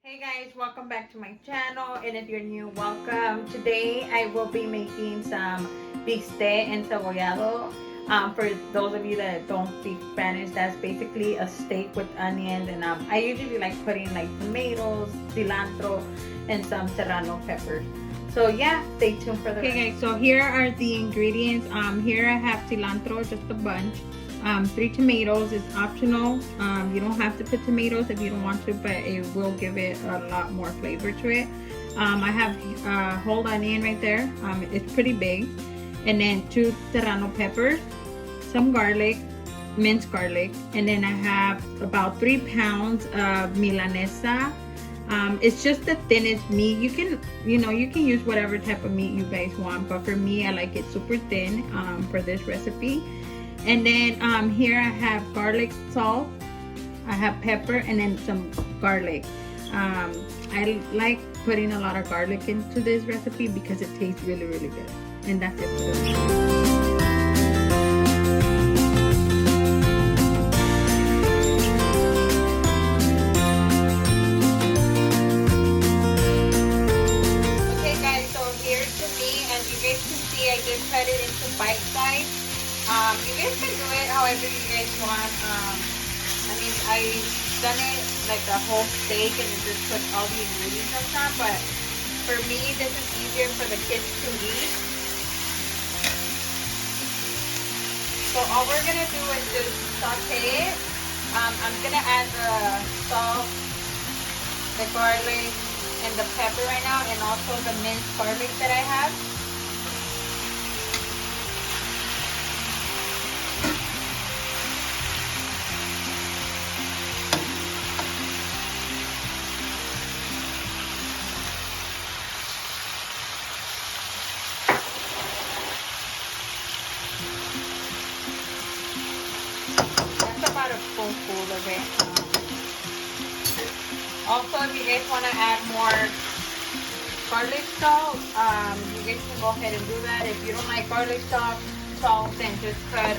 Hey guys, welcome back to my channel, and if you're new, welcome. Today I will be making some Bistec Encebollado. For those of you that don't speak Spanish, that's basically a steak with onions, and I usually like putting like tomatoes, cilantro, and some serrano peppers. So yeah, stay tuned for the rest. Okay guys, so here are the ingredients. Here I have cilantro, just a bunch. 3 tomatoes is optional. You don't have to put tomatoes if you don't want to, but it will give it a lot more flavor to it. I have whole onion right there. It's pretty big. And then 2 serrano peppers, some garlic, minced garlic, and then I have about 3 pounds of milanesa. It's just the thinnest meat. You can use whatever type of meat you guys want, but for me, I like it super thin for this recipe. And then here I have garlic salt, I have pepper, and then some garlic. I like putting a lot of garlic into this recipe because it tastes really, really good. And that's it for this. Okay guys, so here's the meat. As you guys can see, I just cut it into bite size. You guys can do it however you guys want. I mean, I've done it like a whole steak and just put all the ingredients on top, but for me, this is easier for the kids to eat. So all we're gonna do is just saute it. I'm gonna add the salt, the garlic, and the pepper right now, and also the minced garlic that I have. About a full of it. Also, if you guys want to add more garlic salt, you guys can go ahead and do that. If you don't like garlic salt, then just put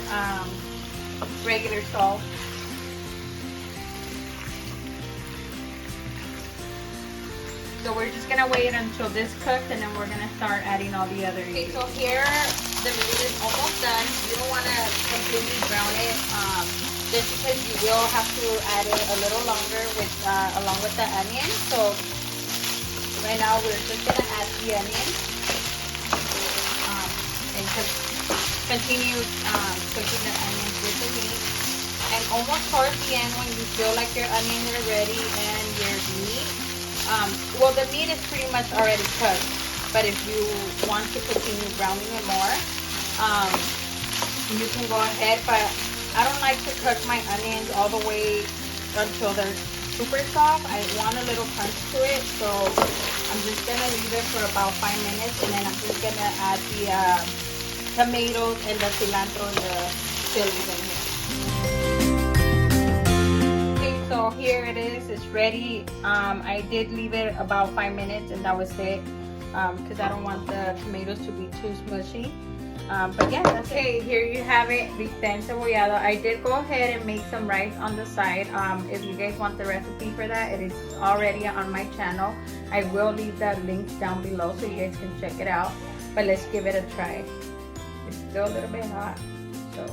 regular salt. So we're just gonna wait until this cooks, and then we're gonna start adding all the other ingredients. Okay, so here the meat is almost done. You don't want to completely brown it, just because you will have to add it a little longer with along with the onion. So right now we're just gonna add the onion and just continue cooking the onions with the meat. And almost towards the end, when you feel like your onions are ready and your meat, well, the meat is pretty much already cooked, but if you want to continue browning it more, you can go ahead, but I don't like to cook my onions all the way until they're super soft. I want a little crunch to it, so I'm just going to leave it for about 5 minutes, and then I'm just going to add the tomatoes and the cilantro and the chilies in here. So here it is, it's ready. I did leave it about 5 minutes, and that was it, because I don't want the tomatoes to be too smushy. But yeah, that's it. Here you have it, Bistec Encebollado. I did go ahead and make some rice on the side. If you guys want the recipe for that, it is already on my channel. I will leave the links down below so you guys can check it out. But let's give it a try. It's still a little bit hot, so.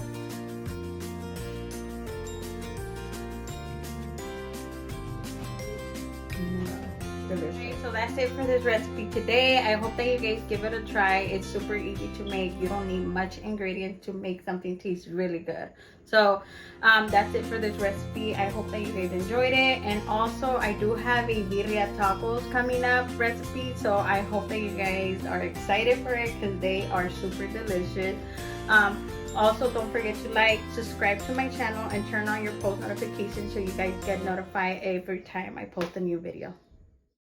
Okay, so that's it for this recipe today. I hope that you guys give it a try. It's super easy to make. You don't need much ingredients to make something taste really good. So that's it for this recipe. I hope that you guys enjoyed it. And also, I do have a birria tacos coming up recipe, so I hope that you guys are excited for it because they are super delicious. Also, don't forget to like, subscribe to my channel, and turn on your post notifications so you guys get notified every time I post a new video.